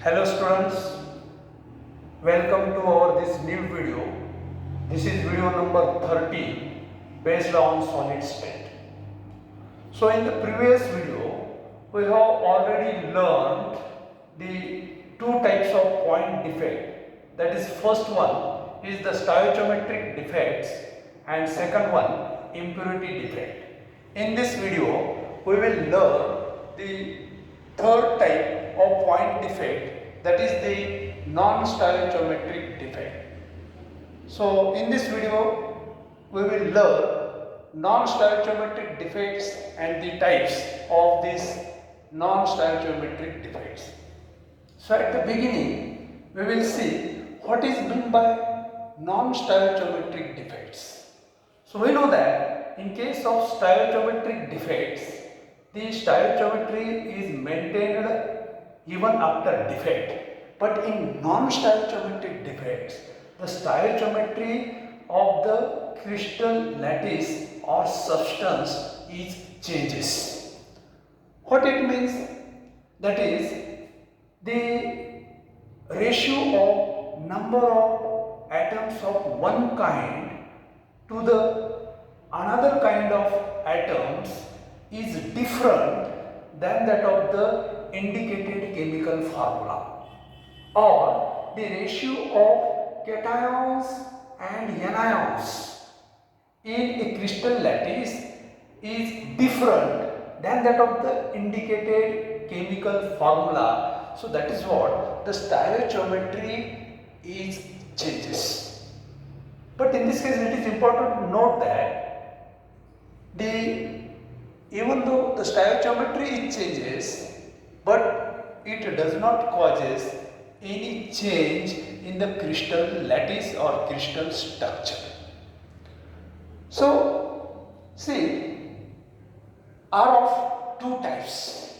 Hello students, welcome to our this new video. This is video number 30 based on solid state. So in the previous video we have already learned the two types of point defect. That is, first one is the stoichiometric defects and second one impurity defect. In this video we will learn the third type of point defect, that is the non-stoichiometric defect. So in this video we will learn non-stoichiometric defects and the types of these non-stoichiometric defects. So at the beginning we will see what is meant by non-stoichiometric defects. So we know that in case of stoichiometric defects, the stoichiometry is maintained even after defect, but in non-stoichiometric defects, the stoichiometry of the crystal lattice or substance is changes. What it means? That is, the ratio of number of atoms of one kind to the another kind of atoms is different than that of the indicated chemical formula, or the ratio of cations and anions in a crystal lattice is different than that of the indicated chemical formula. So that is what the stoichiometry is changes. But in this case it is important to note that even though the stoichiometry changes, but it does not causes any change in the crystal lattice or crystal structure. So see, are of two types.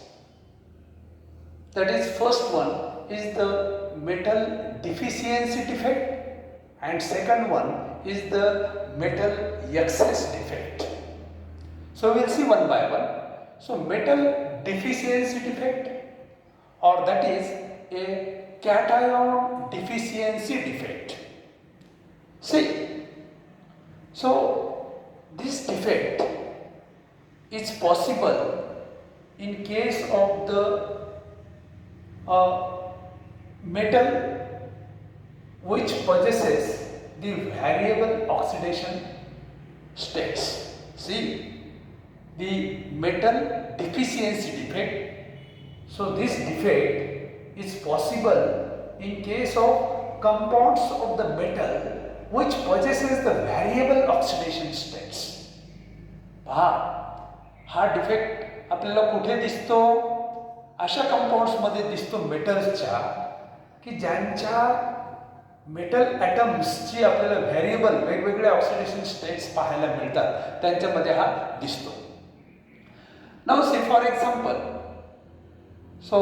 That is, first one is the metal deficiency defect and second one is the metal excess defect. So we will see one by one. So metal deficiency defect, or that is a cation deficiency defect. See, so this defect is possible in case of the metal which possesses the variable oxidation states. See, the metal deficiency defect. So this defect is possible in case of compounds of the metal which possesses the variable oxidation states. हा defect आपल्याला कुठे दिसतो? अशा compounds मध्ये दिसतो मेटल्सच्या की ज्यांच्या metal ॲटम्सची आपल्याला व्हेरिएबल वेगवेगळे ऑक्सिडेशन स्टेट्स पाहायला मिळतात, त्यांच्यामध्ये हा दिसतो. Now say for example, so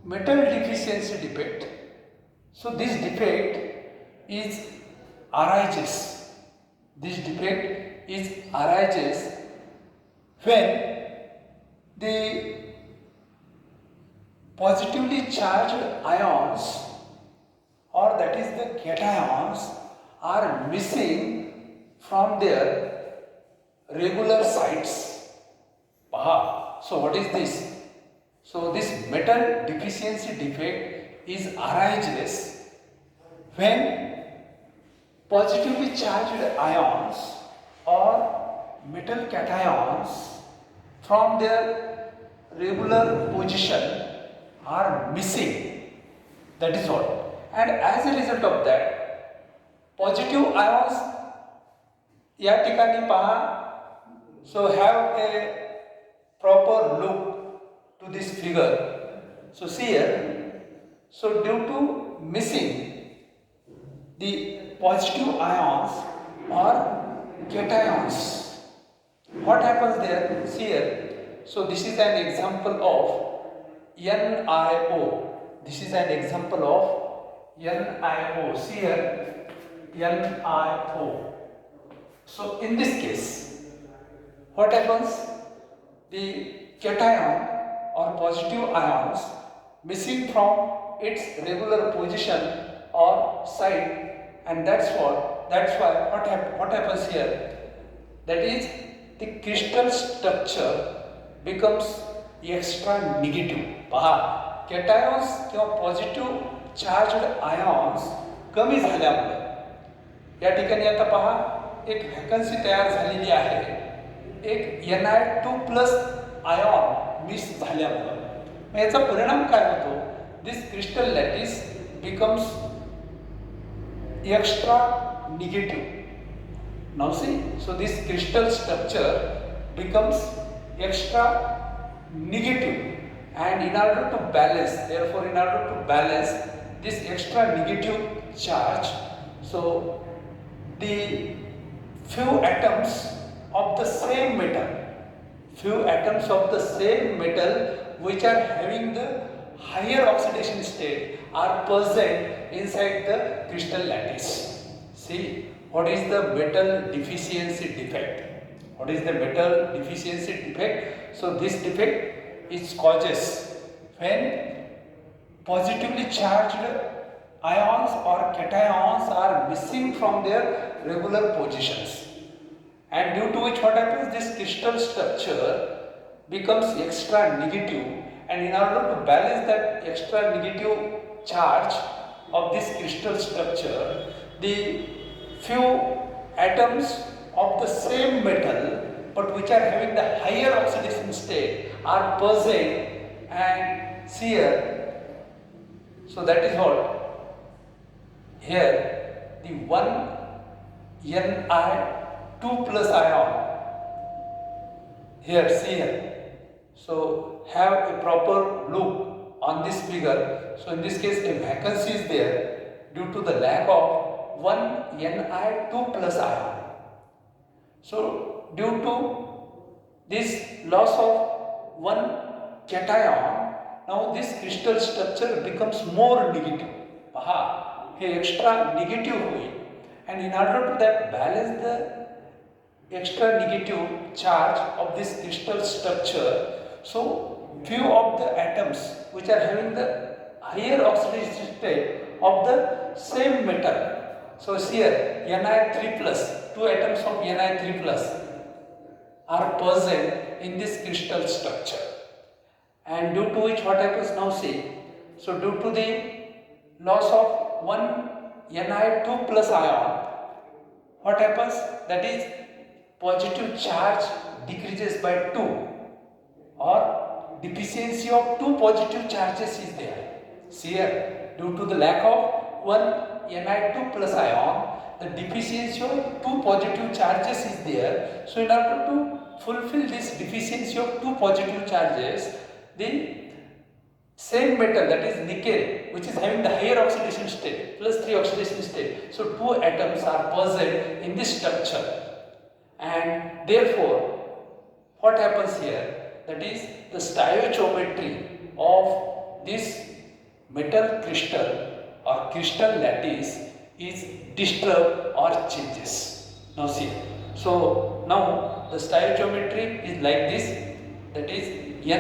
metal deficiency defect. So this defect is arises. This defect is arises when the positively charged ions, or that is the cations, are missing from their regular sites. So what is this? So this metal deficiency defect is arises when positively charged ions or metal cations from their regular position are missing. That is what. And as a result of that, positive ions या ठिकाणी पहा, so have a proper look to this figure. So see here, so due to missing the positive ions or cations, what happens there? See here, so this is an example of NiO. This is an example of NiO. See here, NiO. So in this case, what happens? The cation or positive ions missing from its regular position or site, and that's why what happens here, that is the crystal structure becomes extra negative. पहा, कॅटायॉन्स किंवा positive charged ions कमी झाल्यामुळे या ठिकाणी आता पहा एक vacancy तयार झालेली आहे. एक Ni2+ आयॉन मिस झाल्यामुळे याचा परिणाम काय होतो, this crystal lattice becomes extra negative. Now see, so this crystal structure becomes extra negative, and in order to balance, therefore in order to balance this extra negative charge, so the few atoms of the same metal which are having the higher oxidation state are present inside the crystal lattice. See, what is the metal deficiency defect? What is the metal deficiency defect? So this defect is causes when positively charged ions or cations are missing from their regular positions, and due to which what happens, this crystal structure becomes extra negative, and in order to balance that extra negative charge of this crystal structure, the few atoms of the same metal but which are having the higher oxidation state are present, and see here, so that is what here the one Ni2+ ion here, see here, so have a proper look on this figure. So in this case a vacancy is there due to the lack of one Ni2+ ion. So due to this loss of one cation, now this crystal structure becomes more negative. पहा, हे extra negative होईल, and in order to that balance the extra negative charge of this crystal structure, so few of the atoms which are having the higher oxidation state of the same metal, so here Ni3+, two atoms of Ni3+ are present in this crystal structure, and due to which what happens, now see, so due to the loss of one Ni2+ ion, what happens, that is positive charge decreases by 2, or deficiency of 2 positive charges is there. See here, due to the lack of one Ni2+ ion, the deficiency of 2 positive charges is there. So in order to fulfill this deficiency of 2 positive charges, the same metal, that is nickel, which is having the higher oxidation state, +3 oxidation state, so 2 atoms are present in this structure, and therefore what happens here, that is the stoichiometry of this metal crystal or crystal lattice is disturbed or changes. Now see, so now the stoichiometry is like this, that is Ni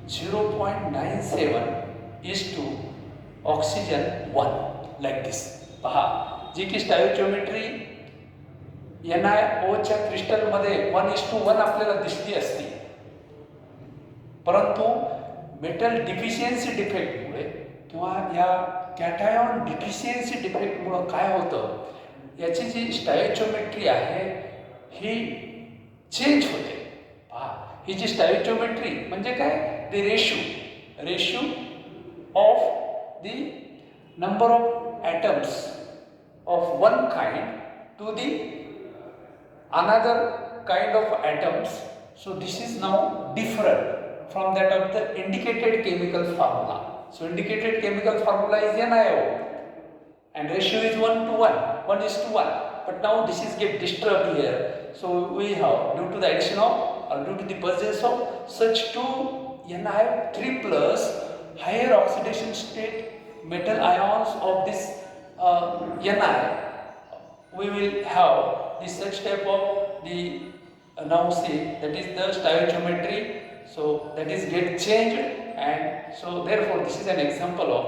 0.97 is to oxygen 1, like this. पहा, जी की stoichiometry NiO च्या crystal मध्ये 1:1 आपल्याला दिसली असती, परंतु metal deficiency defect मुळे किंवा या कॅटायॉन डिफिशियन्सी डिफेक्ट मुळे काय होतं, याची जी स्टोइचियोमेट्री आहे ही चेंज होते. पहा, ही जी स्टोइचियोमेट्री म्हणजे काय, the ratio of the number of atoms of one kind to the another kind of atoms. So this is now different from that of the indicated chemical formula. So indicated chemical formula is NiO, and ratio is 1:1, 1:1. But now this is get disturbed here. So we have, due to the addition of or due to the presence of such two Ni3+ higher oxidation state metal ions of this Ni, we will have this such type of the now see, that is the stoichiometry, so that is get changed, and so therefore this is an example of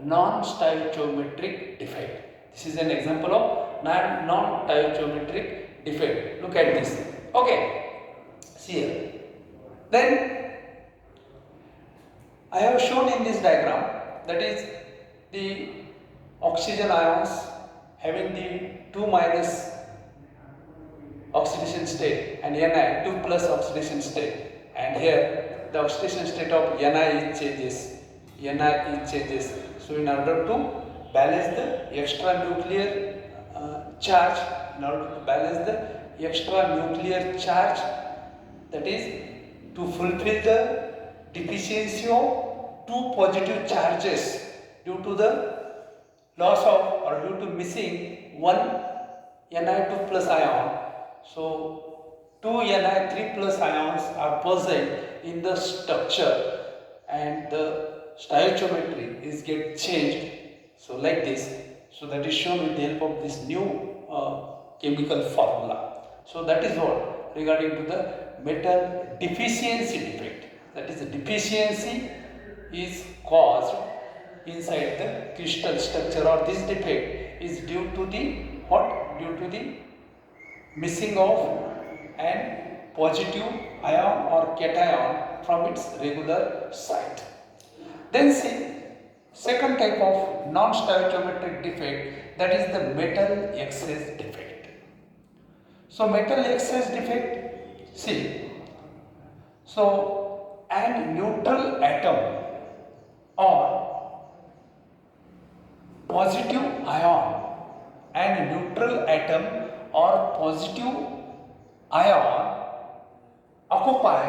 non-stoichiometric defect. This is an example of non-stoichiometric defect. Look at this. Okay, see here. Then I have shown in this diagram, that is the oxygen ions having the 2 minus oxidation state and Ni 2 plus oxidation state, and here the oxidation state of Ni changes. So in order to balance the extra nuclear charge, in order to balance the extra nuclear charge, that is to fulfill the deficiency of two positive charges due to the loss of or due to missing one Ni2 plus ion. So two Ni3 plus ions are present in the structure and the stoichiometry is get changed. So like this. So that is shown with the help of this new chemical formula. So that is what regarding to the metal deficiency defect. That is, the deficiency is caused inside the crystal structure, or this defect is due to the what? Due to the missing of an positive ion or cation from its regular site. Then see, second type of non-stoichiometric defect, that is the metal excess defect. So metal excess defect, see, so an neutral atom or positive ion and neutral atom or positive ion occupy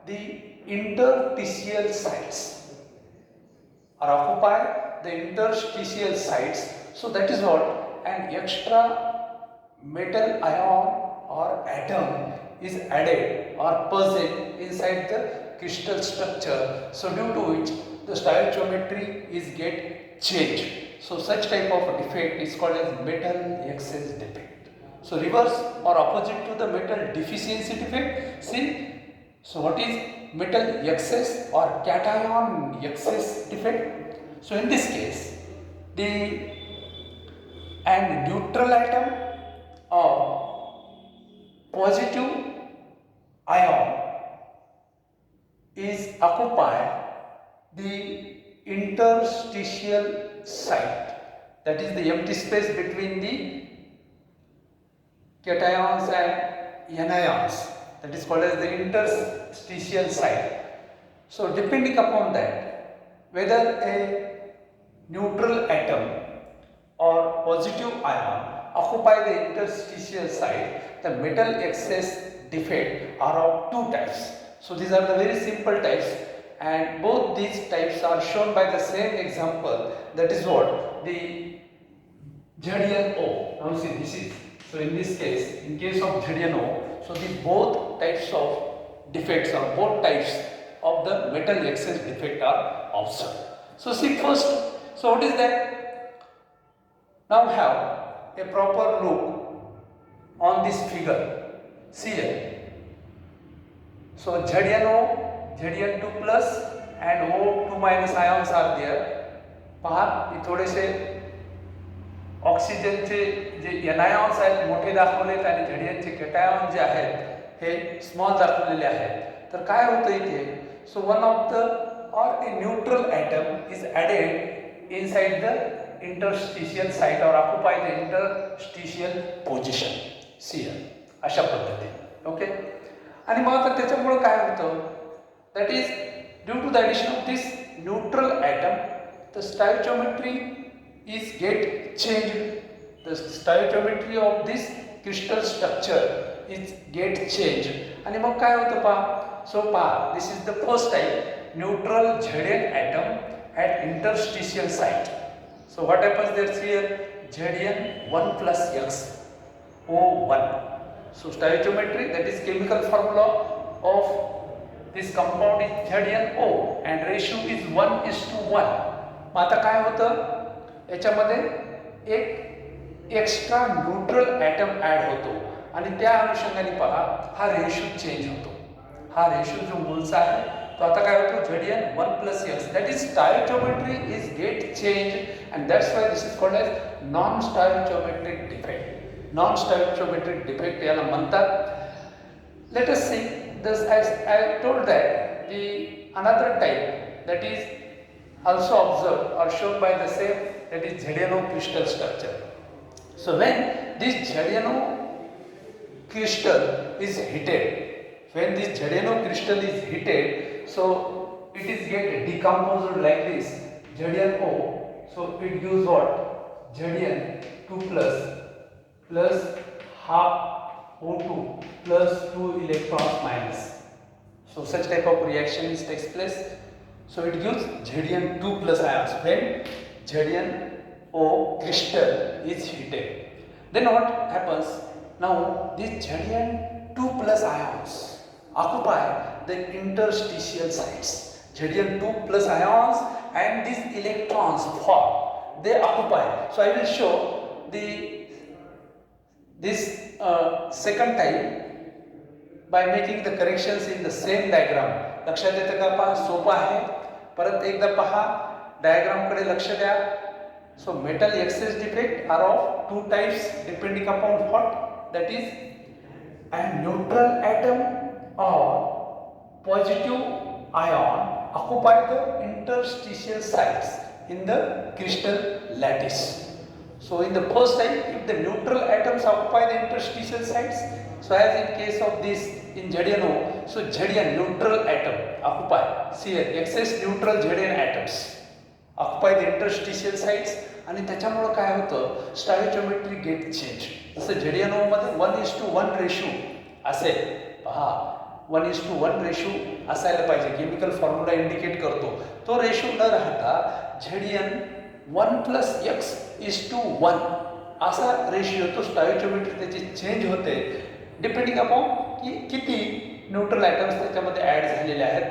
the interstitial sites or occupy the interstitial sites. So that is what an extra metal ion or atom is added or present inside the crystal structure. So due to which the stoichiometry is get changed. So such type of defect is called as metal excess defect. So reverse or opposite to the metal deficiency defect. See, so what is metal excess or cation excess defect? So in this case, the and neutral atom or positive ion is occupy the interstitial site, that is the empty space between the cations and anions, that is called as the interstitial site. So depending upon that, whether a neutral atom or positive ion occupy the interstitial site, the metal excess defect are of two types. So these are the very simple types, and both these types are shown by the same example, that is what? The ZnO. Now see, this is, so in this case, in case of ZnO, so the both types of defects or both types of the metal excess defect are observed. So see first, so what is that? Now have a proper look on this figure. See here. So ZnO, Zn2 plus and O2 minus ions are there. पहा मी थोडेसे ऑक्सिजनचे जे एनायॉन्स आहेत मोठे दाखवलेत आणि झेडियनचे कॅटायॉन जे आहेत हे small दाखवलेले आहेत. तर काय होतं इथे? So one of the or a neutral atom is added inside the interstitial site or occupy the interstitial position. See अशा पद्धतीने. ओके. आणि मग आता त्याच्यामुळे काय होतं? That is due to the addition of this neutral atom the stoichiometry is get changed. The stoichiometry of this crystal structure is get changed. आणि मग काय होतं पहा? So पहा, this is the first type, neutral Zn atom at interstitial site. So what happens there here? Zn1 plus X O1. So stoichiometry, that is chemical formula of this compound is ZnO and ratio is 1:1. मग आता काय होतं? याच्यामध्ये एक extra neutral atom add होतो आणि त्या अनुषंगाने पहा हा रेशो चेंज होतो. हा रेशो जो मूळचा आहे तो आता काय होतो Zn 1 plus x, that is stoichiometry is get changed and that's why this is called as non-stoichiometric defect. Non-stoichiometric defect याला म्हणतात. Let us see this, as I told that the another type that is also observed or shown by the same, that is ZnO crystal structure. So when this ZnO crystal is heated, when this ZnO crystal is heated, so it is get decomposed like this ZnO. So it gives what? Zn 2 plus half O2 plus 2 electrons minus. So such type of reaction is takes place. So it gives Zn 2 plus ions when ZnO crystal is heated. Then what happens? Now these Zn 2 plus ions occupy the interstitial sites. Zn 2 plus ions and these electrons fall, they occupy. So I will show this second type by making the corrections in the same diagram. लक्षात येतं का? पहा, सोपं आहे. परत एकदा पहा, diagram कडे लक्ष द्या. So metal excess defect are of two types depending upon what, that is a neutral atom or positive ion occupy the interstitial sites in the crystal lattice. So in the first type, if the neutral atoms occupy the interstitial sites, so as in case of this in ZnO, so Zn neutral atom occupy, see here, excess neutral Zn atoms occupy the interstitial sites आणि त्याच्यामुळे काय होतं, स्टॉइचियोमेट्री get change. जसं ZnO मध्ये 1:1 ratio असेल, पहा 1:1 ratio असायला पाहिजे, केमिकल फॉर्म्युला इंडिकेट करतो. तो रेशो न राहता Zn 1 plus x is to 1 असा रेशियो तो स्टॉइचियोमेट्री त्याची चेंज होते डिपेंडिंग अपॉन की किती न्यूट्रल आयटम्स त्याच्यामध्ये ॲड झालेले आहेत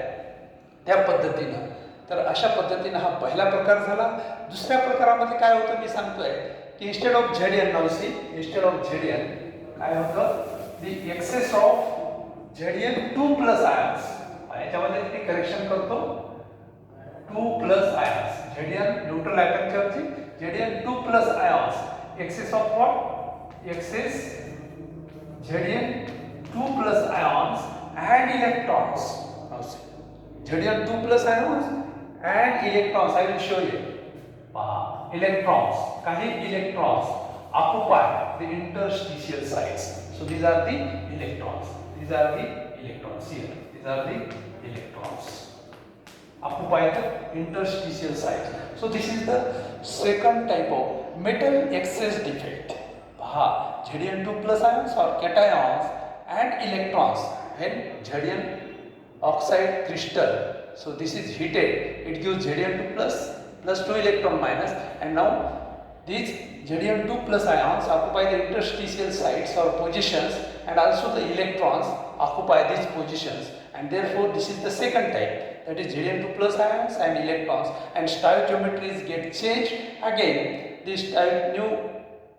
त्या पद्धतीनं. तर अशा पद्धतीनं हा पहिला प्रकार झाला. दुसऱ्या प्रकारामध्ये काय होतं मी सांगतोय की instead of Zn, now see, instead of Zn काय होतं, दी access of Zn 2 plus ions, याच्यामध्ये मी करेक्शन करतो, 2 plus ions, Zn neutral atom च्या Zn 2 plus ions, excess of what? Excess Zn 2 plus ions and electrons. Now see, Zn 2 plus ions and electrons, I will show you. Electrons, काही electrons occupy the interstitial sites. So these are the electrons. These are the electrons here. These are the electrons occupy the interstitial sites. So this is the second type of metal excess defect. Zn 2 plus ions or cations and electrons when Zn oxide crystal. So this is heated. It gives Zn 2 plus 2 electron minus, and now these Zn 2 plus ions occupy the interstitial sites or positions, and also the electrons occupy these positions, and therefore this is the second type, that is Zn 2 plus ions and electrons, and stoichiometries get changed. Again this new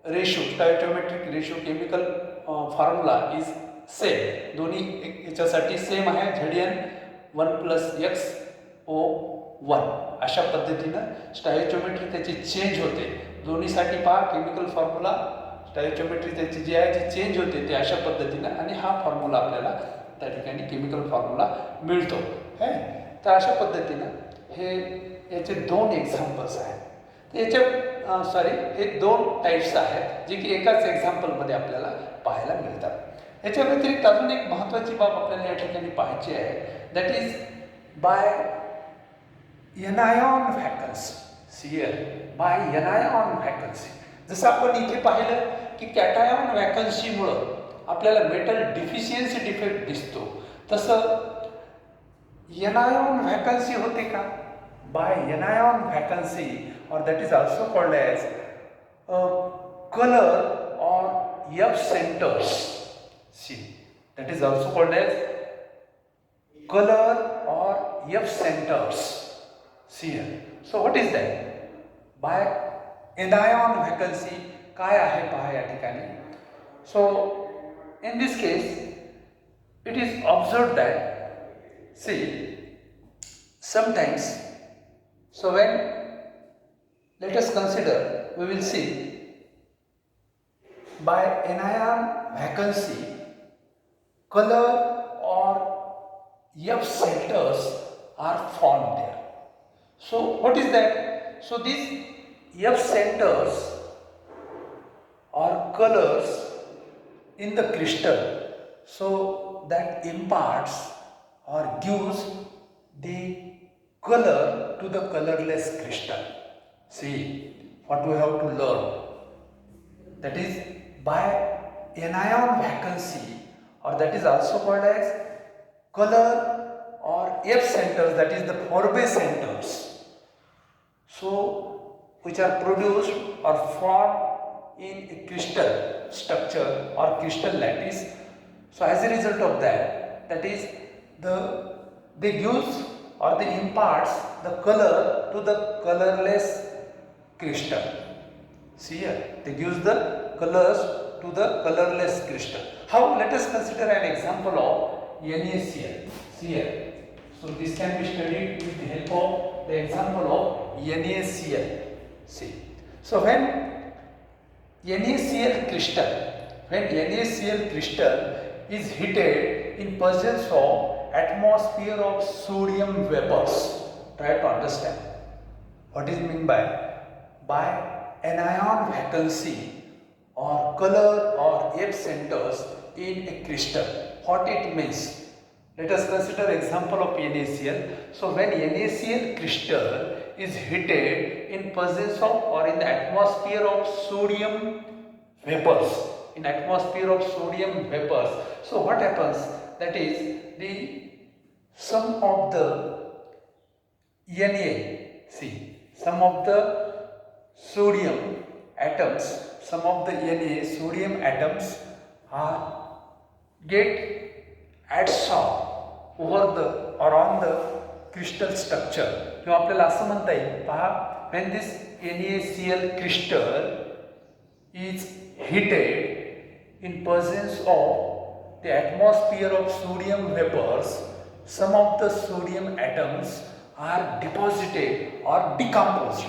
ratio, stoichiometric ratio, chemical formula is same. दोन्ही याच्यासाठी same आहे, Zn 1 plus x O1 अशा पद्धतीनं स्टॉइचियोमेट्री त्याची change होते. दोन्हीसाठी पहा chemical formula, स्टॉइचियोमेट्री त्याची जी आहे जी चेंज होते ते अशा पद्धतीनं, आणि हा फॉर्म्युला आपल्याला त्या ठिकाणी केमिकल फॉर्म्युला मिळतो है. तर अशा पद्धतीनं हे याचे दोन एक्झाम्पल्स आहेत. तर याच्या हे दोन टाईप्स आहेत जे की एकाच एक्झाम्पलमध्ये आपल्याला पाहायला मिळतात. याच्या व्यतिरिक्त अजून एक महत्त्वाची बाब आपल्याला या ठिकाणी पाहायची आहे, that is by anion vacancy. See here, by anion vacancy. जसं आपण इथे पाहिलं की कॅटायन वॅकन्सीमुळं आपल्याला मेटल डिफिशियन्सी डिफेक्ट दिसतो, तसं anion vacancy होते का? By anion vacancy, or that is also called as color or F centers. See, that is also called as color or F centers. See here. So what is that? By anion vacancy काय आहे पहा या ठिकाणी. So in this case it is observed that, see, sometimes. So when, let us consider, we will see by anion vacancy, color or F centers are formed there. So what is that? So these F centers or colors in the crystal, so that imparts or gives the color to the colorless crystal. See what we have to learn. That is by anion vacancy, or that is also called as color or F centers, that is the Fourier centers, so which are produced or formed in a crystal structure or crystal lattice. So as a result of that, that is they gives or they imparts the color to the colorless crystal. See here, they gives the colors to the colorless crystal. How? Let us consider an example of NaCl. See here. So this can be studied with the help of the example of NaCl. See. So when NaCl crystal is heated in presence of atmosphere of sodium vapors. Try to understand what is meant by anion vacancy or color or F centers in a crystal. What it means? Let us consider example of NaCl. So when NaCl crystal is heated in presence of or in the atmosphere of sodium vapors, so what happens? That is the sum of the Na, see, some of the sodium atoms, some of the Na sodium atoms are get adsorbed over the or on the crystal structure. किंवा आपल्याला असं म्हणता येईल, पहा, when this NaCl crystal is heated in presence of the atmosphere of sodium vapors, some of the sodium atoms are deposited or decomposed.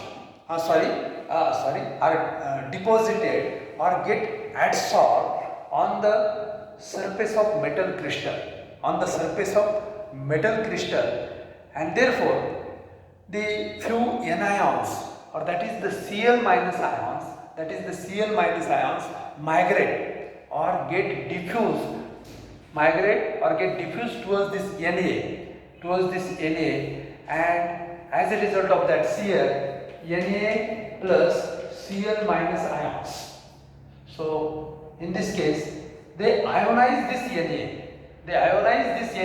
Deposited or get adsorbed on the surface of metal crystal, and therefore the few anions, or that is the Cl minus ions, migrate or get diffused towards this Na, and as a result of that, Cl, Na plus Cl minus ions. So in this case, they ionize this Na,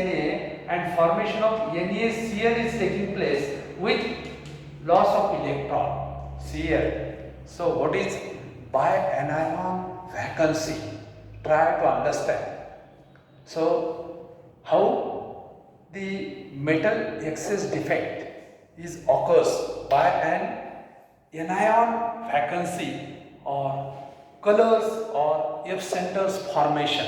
and formation of NaCl is taking place with loss of electron. See here. So what is bi-anion vacancy? Try to understand. So how the metal excess defect occurs by an anion vacancy or colors or F centers formation.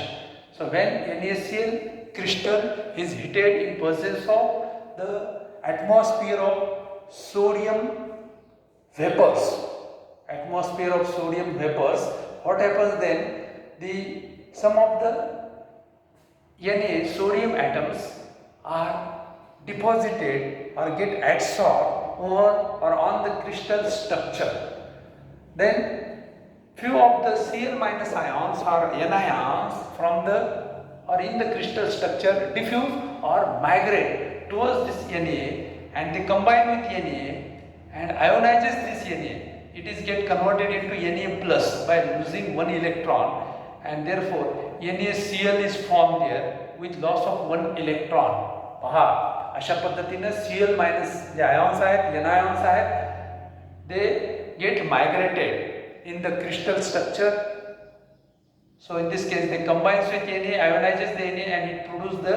So when NaCl crystal is heated in presence of the atmosphere of sodium vapors, what happens then? Some of the Na sodium atoms are deposited or get adsorbed over or on the crystal structure. Then few of the Cl minus ions or anions from the or in the crystal structure diffuse or migrate towards this Na, and they combine with Na and ionizes this Na. It is get converted into Na plus by losing one electron, and therefore NaCl is formed there with loss of one electron. पहा, अशा पद्धतीने Cl minus जे ions आहेत, anions आहेत, they get migrated in the crystal structure. So in this case, they combines with Na, ionizes the Na, and it produces the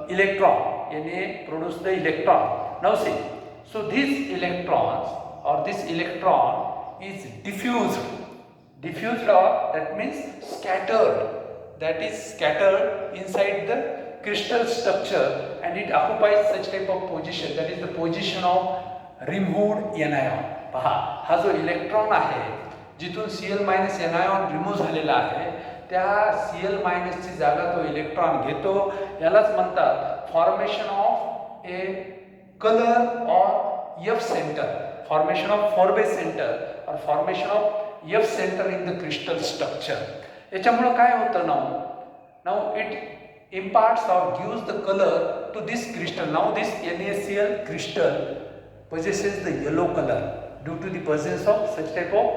electron. Na produces the electron. Now see, so these electrons or this electron is diffused, or that means scattered. That is scattered inside the crystal structure and it occupies such type of position, that is the position of removed anion. पहा, हा जो electron आहे जिथून Cl- anion remove झालेला आहे त्या Cl- ची जागा तो इलेक्ट्रॉन घेतो. यालाच म्हणतात फॉर्मेशन ऑफ ए कलर और F center, formation of Forbes center or formation of F center in the crystal structure. याच्यामुळे काय होतं now it imparts or gives the color to this crystal. Now this NaCl crystal possesses the yellow color due to the presence of such type of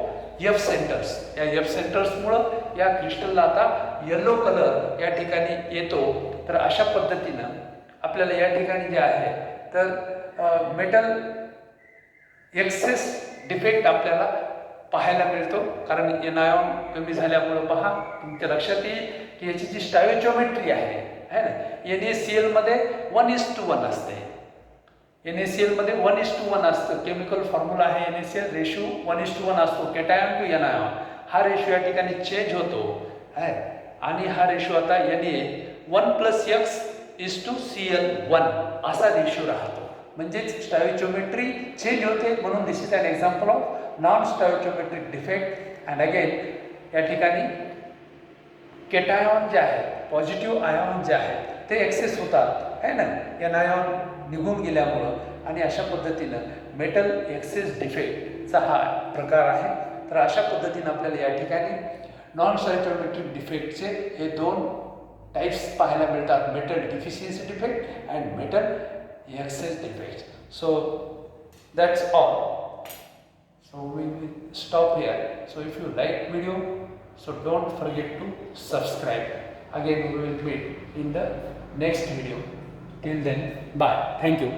F centers. या F centers मुळे या क्रिस्टलला आता yellow colour या ठिकाणी येतो. तर अशा पद्धतीनं आपल्याला या ठिकाणी जे आहे तर मेटल एक्सेस डिफेक्ट आपल्याला पाहायला मिळतो, कारण एनायॉन कमी झाल्यामुळे पहा तुमच्या लक्षात येईल की याची जी स्टायोचिओमेट्री आहे ना, NaCl मध्ये 1:1 असते. NaCl मध्ये 1:1 असतं. केमिकल फॉर्म्युला आहे NaCl रेशो 1:1 असतो कॅटायन टू एनायॉन. हा रेशो या ठिकाणी चेंज होतो आणि हा रेशो आता Na1+X:Cl1 असा रेशो राहतो. म्हणजेच स्टायोचिओमेट्री चेंज होते, म्हणून this is an example of non stoichiometric defect. And again या ठिकाणी केटायॉन जे आहे, पॉझिटिव्ह आयॉन जे आहेत ते एक्सेस होतात ना एनायॉन निघून गेल्यामुळं, आणि अशा पद्धतीनं मेटल एक्सेस डिफेक्टचा हा प्रकार आहे. तर अशा पद्धतीनं आपल्याला या ठिकाणी नॉन स्टायोचिओमेट्रिक डिफेक्टचे हे 2 टाइप्स पाहायला मिळतात, metal deficiency defect and metal excess defects. So that's all. So we will stop here. So if you like video, so don't forget to subscribe. Again we will meet in the next video. Till then, bye. Thank you.